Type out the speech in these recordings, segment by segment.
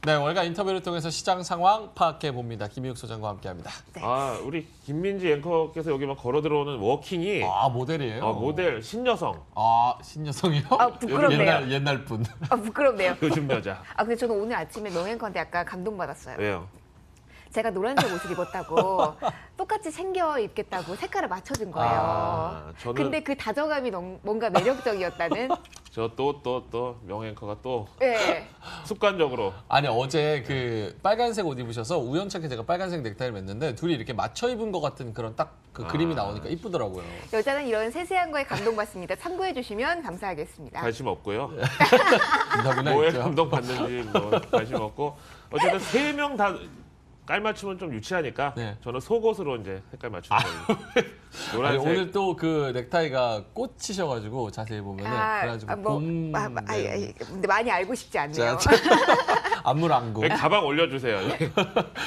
네, 월간 인터뷰를 통해서 시장 상황 파악해 봅니다. 김희욱 소장과 함께합니다. 네. 우리 김민지 앵커께서 여기 막 걸어 들어오는 워킹이 모델이에요? 모델 신여성. 신여성이요? 부끄럽네요. 옛날 분. 부끄럽네요. 요즘 여자. 근데 저는 오늘 아침에 명예컨대 약간 감동받았어요. 왜요? 제가 노란색 옷을 입었다고 똑같이 챙겨 입겠다고 색깔을 맞춰준 거예요. 저는 근데 그 다정함이 뭔가 매력적이었다는. 저 또 명앵커가 또 네. 습관적으로. 아니 어제 그 빨간색 옷 입으셔서 우연찮게 제가 빨간색 넥타이를 맸는데 둘이 이렇게 맞춰 입은 것 같은 그런 딱 그 그림이 나오니까 이쁘더라고요. 여자는 이런 세세한 거에 감동받습니다. 참고해 주시면 감사하겠습니다. 관심 없고요. 인터뷰나 뭐에 있죠. 감동 받는지 뭐 관심 없고. 어쨌든 3명 다 깔맞춤은 좀 유치하니까 네. 저는 속옷으로 이제 색깔 맞추는 거예요. 아니, 노란색. 오늘 또 그 넥타이가 꽃이셔가지고 자세히 보면은 그래가지고 근데 많이 알고 싶지 않네요. 안물안구 여기 가방 올려주세요.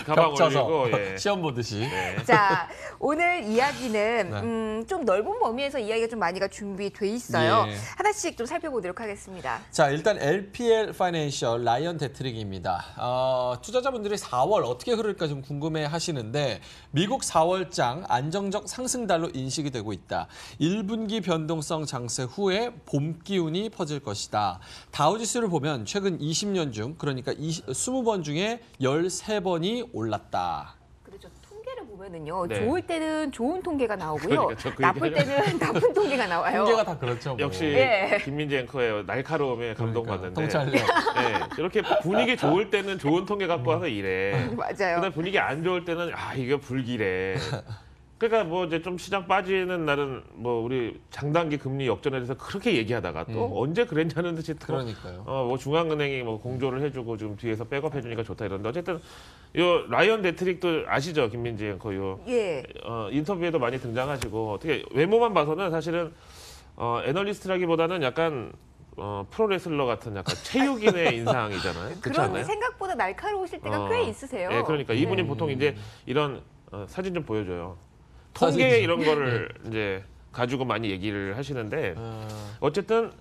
가방 겹쳐서 올리고. 예. 시험 보듯이. 네. 자, 오늘 이야기는 좀 넓은 범위에서 이야기가 좀 많이가 준비돼 있어요. 예. 하나씩 좀 살펴보도록 하겠습니다. 자, 일단 LPL 파이낸셜 라이언 데트릭입니다. 투자자분들이 4월 어떻게 흐를까 좀 궁금해 하시는데 미국 4월장 안정적 상승달로 인식이 되고 있다. 1분기 변동성 장세 후에 봄 기운이 퍼질 것이다. 다우지수를 보면 최근 20년 중 그러니까 20번 중에 13번이 올랐다. 그렇죠. 통계를 보면은요. 네. 좋을 때는 좋은 통계가 나오고요. 그러니까 저그 나쁠 때는 나쁜 통계가 나와요. 통계가 다 그렇죠. 뭐. 역시 예. 김민지 앵커의 날카로움에 감동받는데. 통찰력. 네, 이렇게 분위기 좋을 때는 좋은 통계 갖고 와서 이래. 맞아요. 그다음 분위기 안 좋을 때는 이게 불길해. 그러니까 뭐 이제 좀 시장 빠지는 날은 뭐 우리 장단기 금리 역전에 대해서 그렇게 얘기하다가 또 언제 그랬냐는 듯이 또 그러니까요. 뭐 중앙은행이 뭐 공조를 해주고 지금 뒤에서 백업 해주니까 좋다 이런데 어쨌든 요 라이언 데트릭도 아시죠 김민지 앵커 요 예. 인터뷰에도 많이 등장하시고 어떻게 외모만 봐서는 사실은 애널리스트라기보다는 약간 프로레슬러 같은 약간 체육인의 인상이잖아요. 그렇지 그런 않나요? 생각보다 날카로우실 때가 꽤 있으세요. 네, 그러니까 이분이 보통 이제 이런 사진 좀 보여줘요. 통계 사진. 이런 거를 이제 가지고 많이 얘기를 하시는데 어쨌든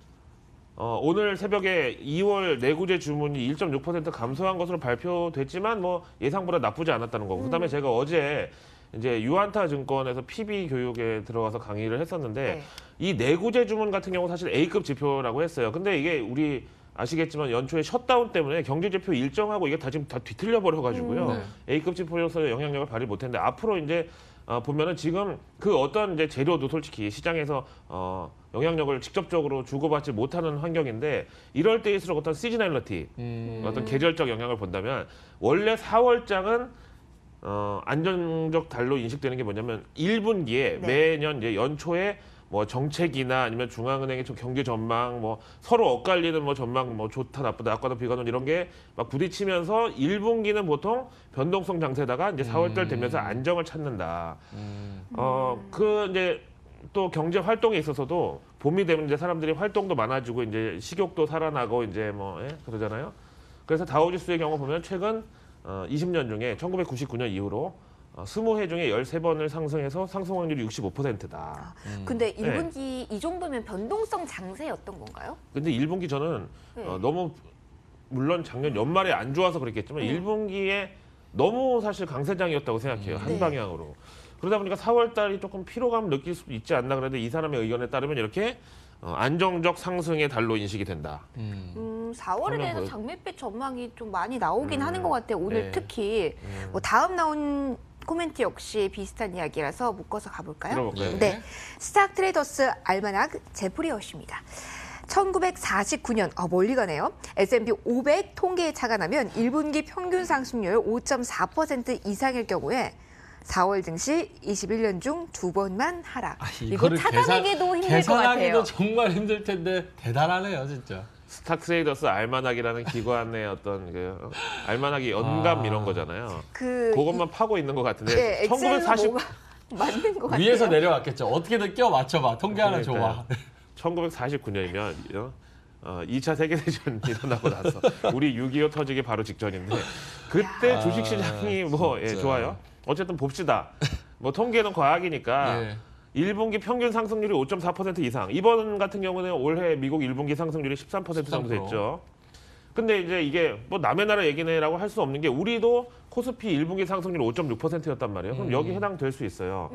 오늘 새벽에 2월 내구재 주문이 1.6% 감소한 것으로 발표됐지만 뭐 예상보다 나쁘지 않았다는 거고 그다음에 제가 어제 이제 유안타 증권에서 PB 교육에 들어가서 강의를 했었는데 네. 이 내구재 주문 같은 경우 사실 A급 지표라고 했어요. 근데 이게 우리 아시겠지만 연초에 셧다운 때문에 경제 지표 일정하고 이게 다 지금 다 뒤틀려 버려 가지고요. A급 지표로서 영향력을 발휘 못 했는데 앞으로 이제 보면은 지금 그 어떤 이제 재료도 솔직히 시장에서 영향력을 직접적으로 주고받지 못하는 환경인데 이럴 때일수록 어떤 시즈널리티, 어떤 계절적 영향을 본다면 원래 4월장은 안정적 달로 인식되는 게 뭐냐면 1분기에 매년 이제 연초에 뭐 정책이나 아니면 중앙은행의 경제 전망, 뭐 서로 엇갈리는 뭐 전망, 뭐 좋다 나쁘다 악화도 비관론 이런 게 막 부딪히면서 1분기는 보통 변동성 장세다가 이제 4월달 되면서 안정을 찾는다. 그 이제 또 경제 활동에 있어서도 봄이 되면 이제 사람들이 활동도 많아지고 이제 식욕도 살아나고 이제 뭐 그러잖아요. 그래서 다우지수의 경우 보면 최근 20년 중에 1999년 이후로 20회 중에 13번을 상승해서 상승 확률이 65%다. 근데 1분기 이 정도면 변동성 장세였던 건가요? 근데 1분기 저는 너무 물론 작년 연말에 안 좋아서 그랬겠지만 1분기에 너무 사실 강세장이었다고 생각해요. 한 방향으로. 그러다 보니까 4월 달이 조금 피로감 느낄 수도 있지 않나 그런데 이 사람의 의견에 따르면 이렇게 안정적 상승의 달로 인식이 된다. 4월에 대해서 장밋빛 전망이 좀 많이 나오긴 하는 것 같아요. 오늘 네. 특히 뭐 다음 나온 코멘트 역시 비슷한 이야기라서 묶어서 가볼까요? 들어볼까요? 네, 스탁 트레이더스 알마낙 제프리 허쉬입니다. 1949년, 멀리 가네요. S&P 500 통계에 착안하면 1분기 평균 상승률 5.4% 이상일 경우에 4월 증시 21년 중 2번만 하락. 이거 찾아내기도 힘들 것 같아요. 계산하기도 정말 힘들 텐데 대단하네요, 진짜. 스탁 트레이더스 알마낙이라는 기관의 어떤 그 알마낙이 연감 이런 거잖아요. 그것만 파고 있는 것 같은데. 네, 엑셀로 뭐가 맞는 것 같아요. 위에서 내려왔겠죠. 어떻게든 끼워 맞춰봐. 통계 하나 줘봐. 1949년이면 2차 세계대전 일어나고 나서 우리 6.25 터지기 바로 직전인데 그때 주식시장이 뭐 좋아요. 어쨌든 봅시다. 뭐 통계는 과학이니까 1분기 평균 상승률이 5.4% 이상. 이번 같은 경우는 올해 미국 1분기 상승률이 13% 정도 됐죠. 근데 이제 이게 뭐 남의 나라 얘기네라고 할 수 없는 게 우리도 코스피 1분기 상승률 5.6%였단 말이에요. 그럼 여기 해당될 수 있어요.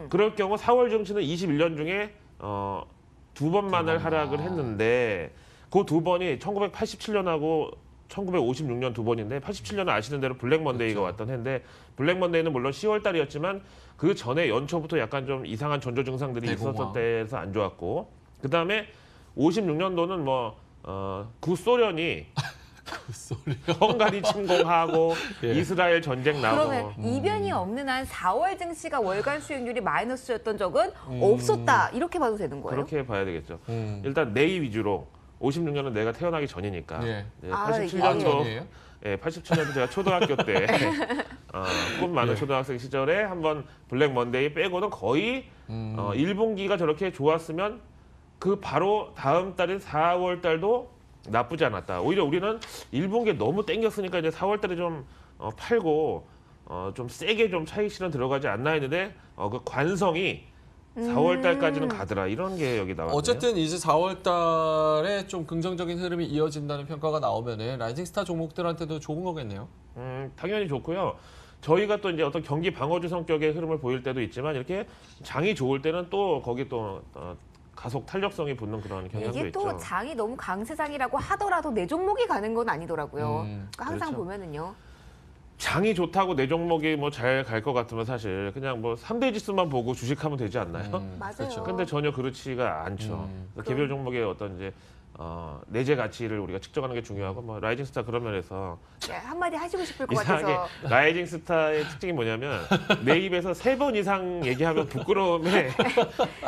그럴 경우 4월 증시는 21년 중에 두 번만을 하락을 했는데 그 두 번이 1987년하고 1956년 두 번인데 87년은 아시는 대로 블랙 먼데이가 왔던 해인데 블랙 먼데이는 물론 10월 달이었지만 그 전에 연초부터 약간 좀 이상한 전조 증상들이 있었던 때에서 안 좋았고 그다음에 56년도는 뭐 구소련이 헝가리 침공하고 예. 이스라엘 전쟁 나고 그러면 이변이 없는 한 4월 증시가 월간 수익률이 마이너스였던 적은 없었다. 이렇게 봐도 되는 거예요? 그렇게 봐야 되겠죠. 일단 내이 위주로 56년은 내가 태어나기 전이니까. 예. 예, 아, 87년도 전이에요? 예, 87년도 제가 초등학교 때 꿈 많은 초등학생 시절에 한번 블랙 먼데이 빼고는 거의 1분기가 저렇게 좋았으면 그 바로 다음 달인 4월 달도 나쁘지 않았다. 오히려 우리는 1분기에 너무 땡겼으니까 이제 4월 달에 좀 팔고 좀 세게 좀 차익 실현 들어가지 않나 했는데 그 관성이 4월 달까지는 가더라. 이런 게 여기 나왔네요. 어쨌든 이제 4월 달에 좀 긍정적인 흐름이 이어진다는 평가가 나오면은 라이징 스타 종목들한테도 좋은 거겠네요. 당연히 좋고요. 저희가 또 이제 어떤 경기 방어주 성격의 흐름을 보일 때도 있지만 이렇게 장이 좋을 때는 또 거기 또 가속 탄력성이 붙는 그런 경향도 이게 또 있죠. 장이 너무 강세장이라고 하더라도 내 종목이 가는 건 아니더라고요. 그러니까 항상 그렇죠. 보면은요. 장이 좋다고 내 종목이 뭐 잘 갈 것 같으면 사실 그냥 뭐 3대 지수만 보고 주식하면 되지 않나요? 맞아요. 그렇죠. 근데 전혀 그렇지가 않죠. 개별 종목의 어떤 이제 내재 가치를 우리가 측정하는 게 중요하고 뭐 라이징 스타 그런 면에서 네, 한마디 하시고 싶을 것 이상하게 같아서. 라이징 스타의 특징이 뭐냐면 내 입에서 3번 이상 얘기하면 부끄러움에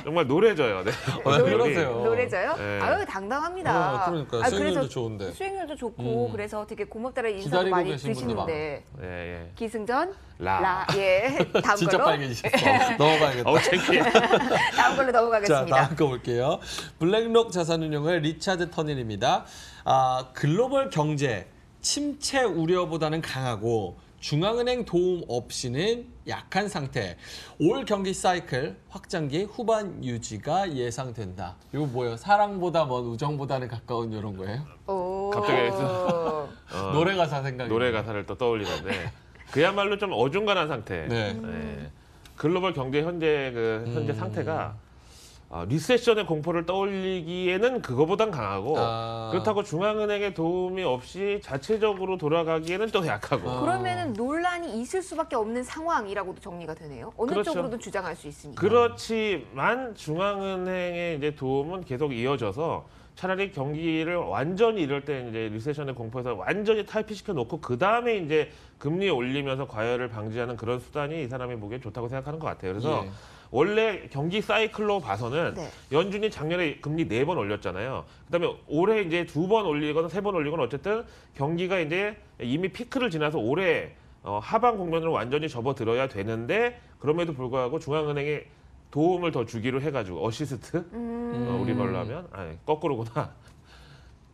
정말 노래져요. 네. 왜 얼굴이. 그러세요? 노래져요? 네. 아유 당당합니다. 그러니까 아, 수익률도 그래서 좋은데. 수익률도 좋고 그래서 되게 고맙다는 인사도 기다리고 많이 계신 분도 드시는데 예, 예. 기승전 라. 예 다음 진짜 걸로 빨개지셨어. 넘어가야겠다. 창피해. 다음 걸로 자, 넘어가겠습니다. 다음 거 볼게요. 블랙록 자산운용의 리차드 터닐입니다. 글로벌 경제 침체 우려보다는 강하고 중앙은행 도움 없이는 약한 상태. 올 경기 사이클 확장기 후반 유지가 예상된다. 이거 뭐예요? 사랑보다 먼 우정보다는 가까운 이런 거예요? 오. 갑자기 노래 가사 생각이. 노래 가사를 또 떠올리는데 그야말로 좀 어중간한 상태. 네. 예. 글로벌 경제 현재 상태가 리세션의 공포를 떠올리기에는 그거보단 강하고 그렇다고 중앙은행의 도움이 없이 자체적으로 돌아가기에는 또 약하고. 그러면은 논란이 있을 수밖에 없는 상황이라고도 정리가 되네요. 어느 그렇죠. 쪽으로든 주장할 수 있으니까. 그렇지만 중앙은행의 이제 도움은 계속 이어져서 차라리 경기를 완전히 이럴 때 이제 리세션의 공포에서 완전히 탈피시켜 놓고 그 다음에 이제 금리 올리면서 과열을 방지하는 그런 수단이 이 사람이 보기엔 좋다고 생각하는 것 같아요. 그래서 예. 원래 경기 사이클로 봐서는 네. 연준이 작년에 금리 4번 올렸잖아요. 그다음에 올해 이제 2번 올리거나 3번 올리거나 어쨌든 경기가 이제 이미 피크를 지나서 올해 하반 국면으로 완전히 접어들어야 되는데 그럼에도 불구하고 중앙은행이 도움을 더 주기로 해가지고 어시스트 우리말로 하면 거꾸로구나.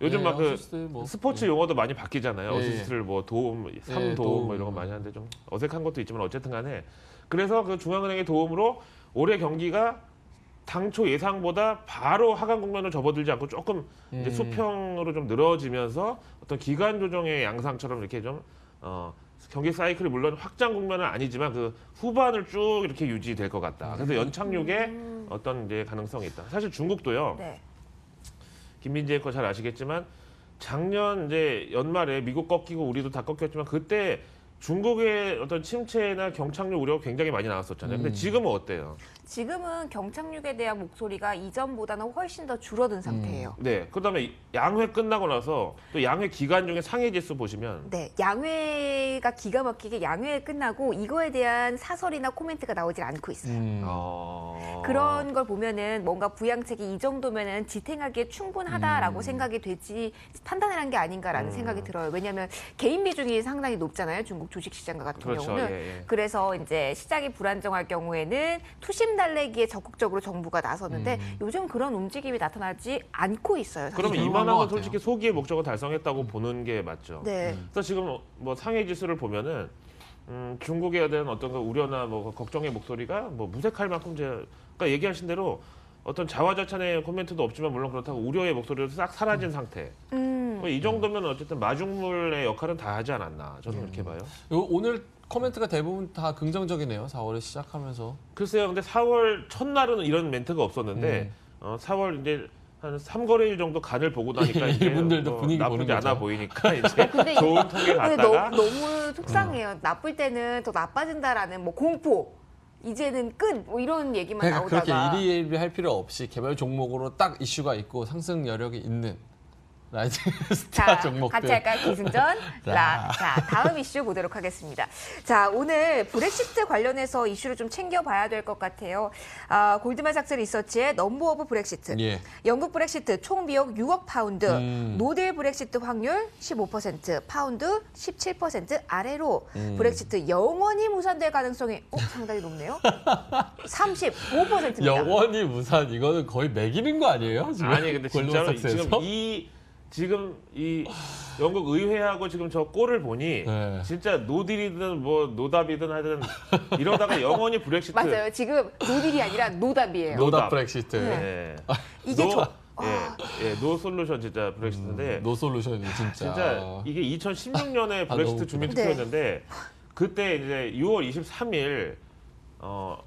요즘 예, 막 그 어시스트 뭐. 스포츠 용어도 많이 바뀌잖아요. 예. 어시스트를 뭐 도움, 3도움 도움. 뭐 이런 거 많이 하는데 좀 어색한 것도 있지만 어쨌든 간에 그래서 그 중앙은행의 도움으로 올해 경기가 당초 예상보다 바로 하강 국면을 접어들지 않고 조금 이제 수평으로 좀 늘어지면서 어떤 기간 조정의 양상처럼 이렇게 좀 경기 사이클이 물론 확장 국면은 아니지만 그 후반을 쭉 이렇게 유지될 것 같다. 그래서 연착륙의 어떤 이제 가능성이 있다. 사실 중국도요. 네. 김민재 거 잘 아시겠지만 작년 이제 연말에 미국 꺾이고 우리도 다 꺾였지만 그때 중국의 어떤 침체나 경착륙 우려가 굉장히 많이 나왔었잖아요. 근데 지금은 어때요? 지금은 경착륙에 대한 목소리가 이전보다는 훨씬 더 줄어든 상태예요. 네. 그다음에 양회 끝나고 나서 또 양회 기간 중에 상해 지수 보시면 네, 양회가 기가 막히게 양회 끝나고 이거에 대한 사설이나 코멘트가 나오질 않고 있어요. 그런 걸 보면은 뭔가 부양책이 이 정도면은 지탱하기에 충분하다라고 생각이 되지 판단을 한 게 아닌가라는 생각이 들어요. 왜냐하면 개인 비중이 상당히 높잖아요. 중국 주식시장 같은 그렇죠. 경우는. 예, 예. 그래서 이제 시장이 불안정할 경우에는 투심 달래기에 적극적으로 정부가 나섰는데 요즘 그런 움직임이 나타나지 않고 있어요. 사실. 그러면 그런 것 이만한 건 같아요. 솔직히 소기의 목적을 달성했다고 보는 게 맞죠. 네. 그래서 지금 뭐 상해 지수를 보면은 중국에 대한 어떤 그 우려나 뭐 걱정의 목소리가 뭐 무색할 만큼 그러니까 얘기하신 대로 어떤 자화자찬의 코멘트도 없지만 물론 그렇다고 우려의 목소리도 싹 사라진 상태. 뭐 이 정도면 어쨌든 마중물의 역할은 다 하지 않았나 저는 그렇게 봐요. 오늘 코멘트가 대부분 다 긍정적이네요. 4월에 시작하면서. 글쎄요, 근데 4월 첫날은 이런 멘트가 없었는데 4월 이제 한 3거래일 정도 간을 보고 나니까 이제 이분들도 분위기 나쁘지 보는 않아 거죠. 보이니까 이제 근데 좋은 통계 근데 갔다가 너무 속상해요. 나쁠 때는 더 나빠진다라는 뭐 공포. 이제는 끝! 뭐 이런 얘기만 그러니까 그렇게 나오다가. 일희일비할 필요 없이 개별 종목으로 딱 이슈가 있고 상승 여력이 있는 라이징 스타 자, 종목들. 같이 할까요? 기승전. 자, 다음 이슈 보도록 하겠습니다. 자, 오늘 브렉시트 관련해서 이슈를 좀 챙겨봐야 될 것 같아요. 골드만삭스 리서치의 넘버 오브 브렉시트. 예. 영국 브렉시트 총 비용 6억 파운드, 노딜 브렉시트 확률 15%, 파운드 17% 아래로 브렉시트 영원히 무산될 가능성이 상당히 높네요. 35%입니다. 영원히 무산 이거는 거의 매기는 거 아니에요? 지금? 아니 근데 진짜로 골드만삭스에서? 지금 이 영국 의회하고 지금 저 꼴을 보니 네. 진짜 노딜이든 뭐 노답이든 하든 이러다가 영원히 브렉시트 맞아요. 지금 노딜이 아니라 노답이에요. 노답 브렉시트. 예. 이게 노 솔루션 진짜 브렉시트인데 노 솔루션이 진짜. 진짜 이게 2016년에 너무 브렉시트 웃기다. 주민투표였는데 그때 이제 6월 23일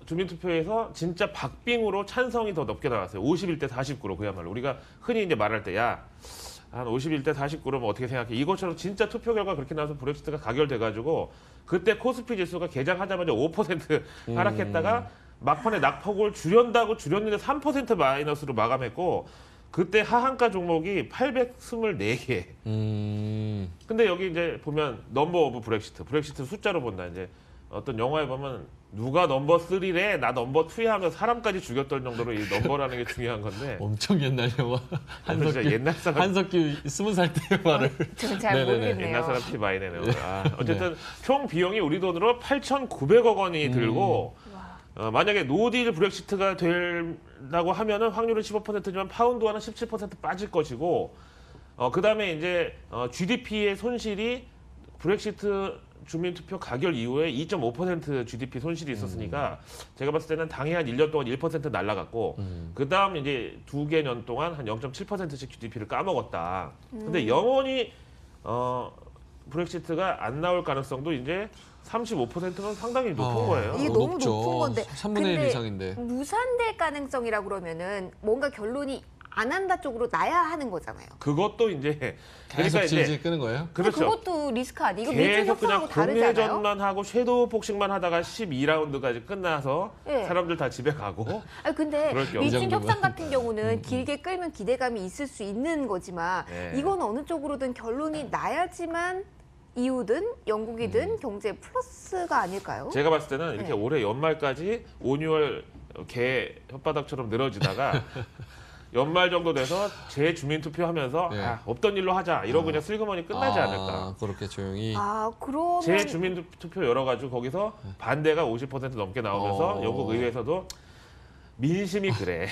주민투표에서 진짜 박빙으로 찬성이 더 높게 나왔어요. 51대 49로 그야말로 우리가 흔히 이제 말할 때 야 한 51대 49면 어떻게 생각해? 이것처럼 진짜 투표 결과 그렇게 나와서 브렉시트가 가결돼가지고 그때 코스피 지수가 개장하자마자 5% 하락했다가 막판에 낙폭을 줄였다고 줄였는데 3% 마이너스로 마감했고 그때 하한가 종목이 824개. 근데 여기 이제 보면 넘버 오브 브렉시트 숫자로 본다. 이제 어떤 영화에 보면 누가 넘버 3래 나 넘버 2야 하면서 사람까지 죽였던 정도로 이 넘버라는 게 중요한 건데 엄청 옛날 영화. 진짜 옛날 사람 한석규 20살 때 영화를. 저는 잘 네네네. 모르겠네요. 옛날 사람 피 많이 내네요. 어쨌든 총 비용이 우리 돈으로 8,900억 원이 들고 만약에 노딜 브렉시트가 된다고 하면은 확률은 15%지만 파운드와는 17% 빠질 것이고 그다음에 이제 GDP의 손실이 브렉시트 주민투표 가결 이후에 2.5% GDP 손실이 있었으니까 제가 봤을 때는 당해 한 1년 동안 1% 날라갔고 그다음 이제 2개년 동안 한 0.7%씩 GDP를 까먹었다. 근데 영원히 브렉시트가 안 나올 가능성도 이제 35%는 상당히 높은 거예요. 이게 너무 높죠. 높은 건데. 3분의 1 이상인데. 무산될 가능성이라고 그러면은 뭔가 결론이 안 한다 쪽으로 나야 하는 거잖아요. 그것도 이제 계속 그러니까 이제 질질 끄는 거예요? 근데 그렇죠. 그것도 리스크 아니에요? 이거 밀중 계속 그냥 협상하고 다르지 않아요? 공회전만 하고 섀도우 복싱만 하다가 12라운드까지 끝나서 예. 사람들 다 집에 가고 근데 그럴 경우. 밀중 이 정도면. 협상 같은 경우는 길게 끌면 기대감이 있을 수 있는 거지만 네. 이건 어느 쪽으로든 결론이 나야지만 이유든 영국이든 경제 플러스가 아닐까요? 제가 봤을 때는 이렇게 네. 올해 연말까지 5, 6월 개 혓바닥처럼 늘어지다가 연말 정도 돼서 재주민투표하면서 네. 없던 일로 하자 이러고 그냥 슬그머니 끝나지 않을까. 그렇게 조용히. 그러면 재주민투표 열어가지고 거기서 반대가 50% 넘게 나오면서 영국 의회에서도 민심이 그래.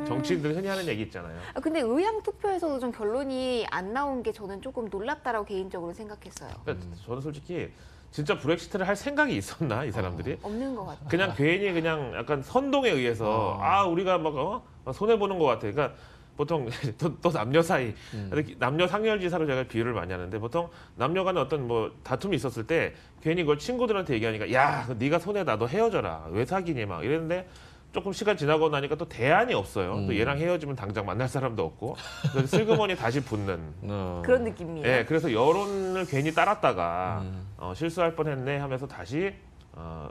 정치인들 흔히 하는 얘기 있잖아요. 근데 의향 투표에서도 좀 결론이 안 나온 게 저는 조금 놀랍다라고 개인적으로 생각했어요. 그러니까 저는 솔직히 진짜 브렉시트를 할 생각이 있었나 이 사람들이? 없는 것 같아요. 그냥 괜히 그냥 약간 선동에 의해서 우리가 막 손해 보는 것 같아. 그러니까 보통 또 남녀 사이 남녀 상렬지사로 제가 비유를 많이 하는데 보통 남녀간에 어떤 뭐 다툼이 있었을 때 괜히 그걸 친구들한테 얘기하니까 야 네가 손해다 너 헤어져라 왜 사귀니 막 이랬는데 조금 시간 지나고 나니까 또 대안이 없어요. 또 얘랑 헤어지면 당장 만날 사람도 없고 그래서 슬그머니 다시 붙는 그런 느낌이에요. 예, 그래서 여론을 괜히 따랐다가 실수할 뻔했네 하면서 다시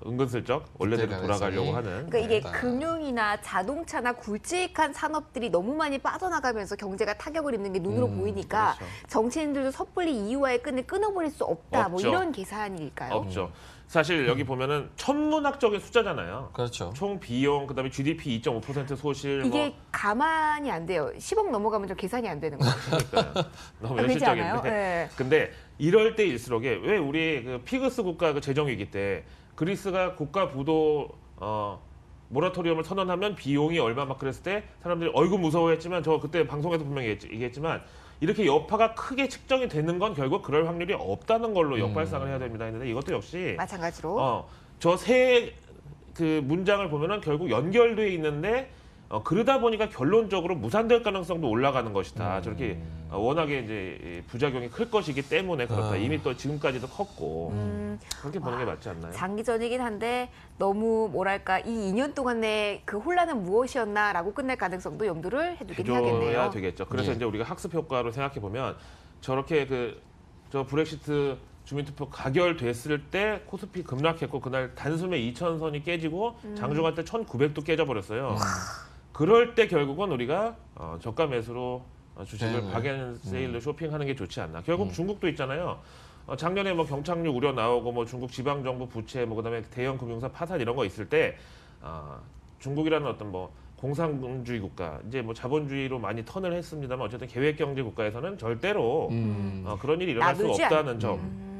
은근슬쩍 원래대로 돌아가려고 하는. 그러니까 이게 네. 금융이나 자동차나 굵직한 산업들이 너무 많이 빠져나가면서 경제가 타격을 입는 게 눈으로 보이니까 그렇죠. 정치인들도 섣불리 이유와의 끈을 끊어버릴 수 없다. 뭐 없죠. 이런 계산일까요? 없죠. 사실 여기 보면은 천문학적인 숫자잖아요. 그렇죠. 총 비용 그다음에 GDP 2.5% 소실 이게 뭐 가만히 안 돼요. 10억 넘어가면 좀 계산이 안 되는 거예요. 그러니까요. 너무 그렇지 않아요? 현실적인데. 네. 근데 이럴 때일수록 왜 우리 그 피그스 국가 그 재정위기 때 그리스가 국가 부도 모라토리엄을 선언하면 비용이 얼마 막 그랬을 때 사람들이 어이구 무서워했지만 저 그때 방송에서 분명히 얘기했지만 이렇게 여파가 크게 측정이 되는 건 결국 그럴 확률이 없다는 걸로 역발상을 해야 됩니다 했는데 이것도 역시 마찬가지로. 저 세 그 문장을 보면은 결국 연결돼 있는데 그러다 보니까 결론적으로 무산될 가능성도 올라가는 것이다. 저렇게 워낙에 이제 부작용이 클 것이기 때문에 그렇다. 이미 또 지금까지도 컸고 그렇게 보는 게 맞지 않나요? 장기전이긴 한데 너무 뭐랄까 이 2년 동안의 그 혼란은 무엇이었나라고 끝낼 가능성도 염두를 해두긴 해줘야 해야겠네요. 되겠죠. 그래서 예. 이제 우리가 학습 효과로 생각해 보면 저렇게 저 브렉시트 주민투표 가결됐을 때 코스피 급락했고 그날 단숨에 2,000선이 깨지고 장중할 때 1,900도 깨져버렸어요. 그럴 때 결국은 우리가 저가 매수로 주식을 네. 박앤 세일로 쇼핑하는 게 좋지 않나. 결국 중국도 있잖아요. 작년에 뭐 경착륙 우려 나오고 뭐 중국 지방 정부 부채 뭐 그다음에 대형 금융사 파산 이런 거 있을 때 중국이라는 어떤 뭐 공산주의 국가 이제 뭐 자본주의로 많이 턴을 했습니다만 어쨌든 계획 경제 국가에서는 절대로 그런 일이 일어날 수 놔두지 없다는 점.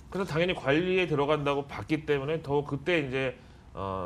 그래서 당연히 관리에 들어간다고 봤기 때문에 더 그때 이제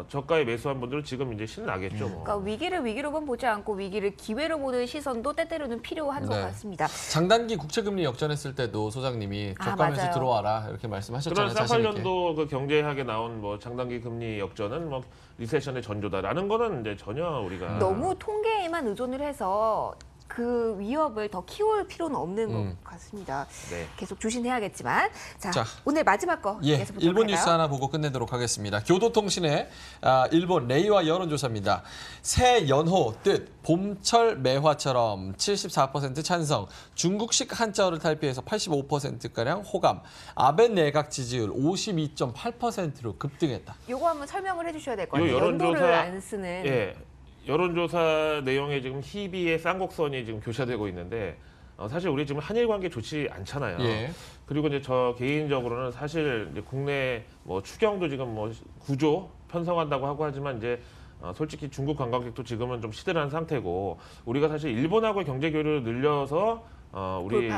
저가에 매수한 분들은 지금 이제 신나겠죠. 뭐. 그러니까 위기를 위기로만 보지 않고 위기를 기회로 보는 시선도 때때로는 필요한 것 네. 같습니다. 장단기 국채금리 역전했을 때도 소장님이 아, 저가 매수 맞아요. 들어와라 이렇게 그런 말씀하셨잖아요. 자신 있게. 쌍팔년도 그 경제학에 나온 뭐 장단기 금리 역전은 뭐 리세션의 전조다라는 거는 이제 전혀 우리가 너무 통계에만 의존을 해서 그 위협을 더 키울 필요는 없는 것 같습니다. 네. 계속 조심해야겠지만 자, 자, 오늘 마지막 거 예, 계속 보도록 일본 뉴스 할까요? 하나 보고 끝내도록 하겠습니다. 교도통신의 일본 레이와 여론조사입니다. 새 연호 뜻 봄철 매화처럼 74% 찬성, 중국식 한자어를 탈피해서 85%가량 호감, 아베 내각 지지율 52.8%로 급등했다. 요거 한번 설명을 해주셔야 될 것 요 같아요. 연도를 여론조사- 안 쓰는. 예. 여론조사 내용에 지금 희비의 쌍곡선이 지금 교차되고 있는데 사실 우리 지금 한일 관계 좋지 않잖아요. 예. 그리고 이제 저 개인적으로는 사실 이제 국내 뭐 추경도 지금 뭐 구조 편성한다고 하고 하지만 이제 솔직히 중국 관광객도 지금은 좀 시들한 상태고 우리가 사실 일본하고의 경제 교류를 늘려서 우리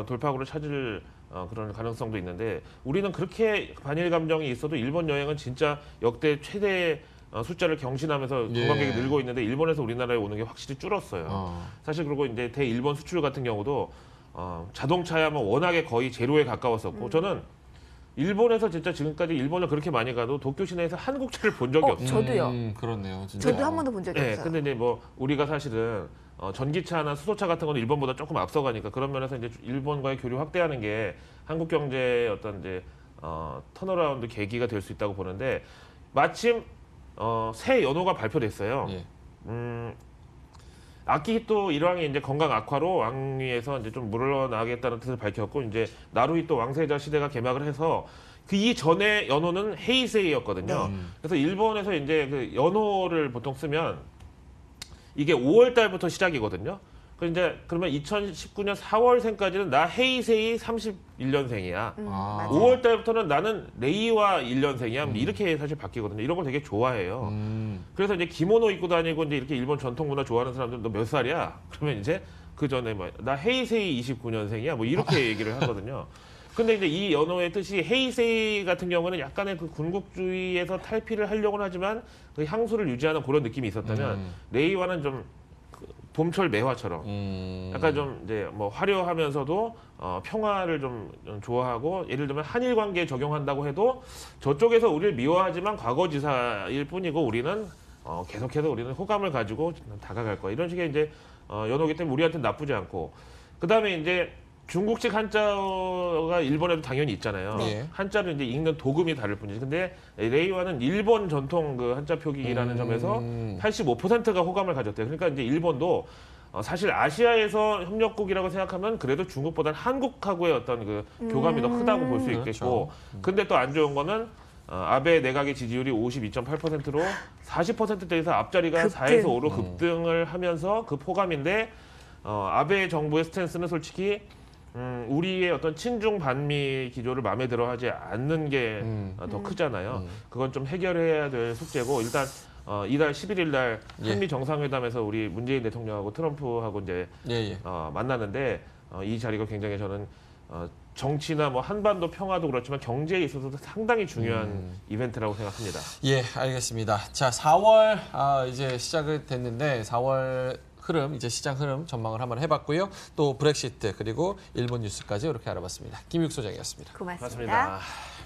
돌파구를 찾을 그런 가능성도 있는데 우리는 그렇게 반일 감정이 있어도 일본 여행은 진짜 역대 최대 숫자를 경신하면서 예. 관광객이 늘고 있는데 일본에서 우리나라에 오는 게 확실히 줄었어요. 사실 그리고 이제 대일본 수출 같은 경우도 자동차야 뭐 워낙에 거의 제로에 가까웠었고 저는 일본에서 진짜 지금까지 일본을 그렇게 많이 가도 도쿄 시내에서 한국차를 본 적이 없어요. 저도요. 그렇네요. 진짜. 저도 한 번도 본 적이 네, 없어요. 근데 이제 뭐 우리가 사실은 전기차나 수소차 같은 거는 일본보다 조금 앞서가니까 그런 면에서 이제 일본과의 교류 확대하는 게 한국 경제의 어떤 이제 턴어라운드 계기가 될 수 있다고 보는데 마침 새 연호가 발표됐어요. 예. 아키히토 일왕이 이제 건강 악화로 왕위에서 이제 좀 물러나겠다는 뜻을 밝혔고 이제 나루히토 왕세자 시대가 개막을 해서 그 이전에 연호는 헤이세이였거든요. 그래서 일본에서 이제 그 연호를 보통 쓰면 이게 5월 달부터 시작이거든요. 그 이제 그러면 2019년 4월생까지는 나 헤이세이 31년생이야. 아. 5월 달부터는 나는 레이와 1년생이야. 이렇게 사실 바뀌거든요. 이런 걸 되게 좋아해요. 그래서 이제 기모노 입고 다니고 이제 이렇게 일본 전통 문화 좋아하는 사람들 너 몇 살이야? 그러면 이제 그 전에 뭐 나 헤이세이 29년생이야. 뭐 이렇게 얘기를 하거든요. 근데 이제 이 연호의 뜻이 헤이세이 같은 경우는 약간의 그 군국주의에서 탈피를 하려고는 하지만 그 향수를 유지하는 그런 느낌이 있었다면 레이와는 좀 봄철 매화처럼 약간 좀 이제 뭐 화려하면서도 평화를 좀 좋아하고 예를 들면 한일 관계에 적용한다고 해도 저쪽에서 우리를 미워하지만 과거지사일 뿐이고 우리는 계속해서 우리는 호감을 가지고 다가갈 거야 이런 식의 이제 연호기 때문에 우리한테는 나쁘지 않고 그 다음에 이제 중국식 한자어가 일본에도 당연히 있잖아요. 네. 한자를 이제 읽는 도금이 다를 뿐이지. 근데 레이와는 일본 전통 그 한자 표기라는 점에서 85%가 호감을 가졌대요. 그러니까 이제 일본도 사실 아시아에서 협력국이라고 생각하면 그래도 중국보다는 한국하고의 어떤 그 교감이 더 크다고 볼 수 있겠고. 근데 또 안 좋은 거는 아베 내각의 지지율이 52.8%로 40%대에서 앞자리가 급등. 4에서 5로 급등을 하면서 그 포감인데 아베 정부의 스탠스는 솔직히 우리의 어떤 친중 반미 기조를 마음에 들어하지 않는 게 더 크잖아요. 그건 좀 해결해야 될 숙제고 일단 이달 11일 날 한미 정상회담에서 우리 문재인 대통령하고 트럼프하고 이제 만나는데 이 자리가 굉장히 저는 정치나 뭐 한반도 평화도 그렇지만 경제에 있어서도 상당히 중요한 이벤트라고 생각합니다. 예, 알겠습니다. 자, 4월 이제 시작이 됐는데 4월 흐름, 이제 시장 흐름 전망을 한번 해봤고요. 또 브렉시트 그리고 일본 뉴스까지 이렇게 알아봤습니다. 김육 소장이었습니다. 고맙습니다. 고맙습니다.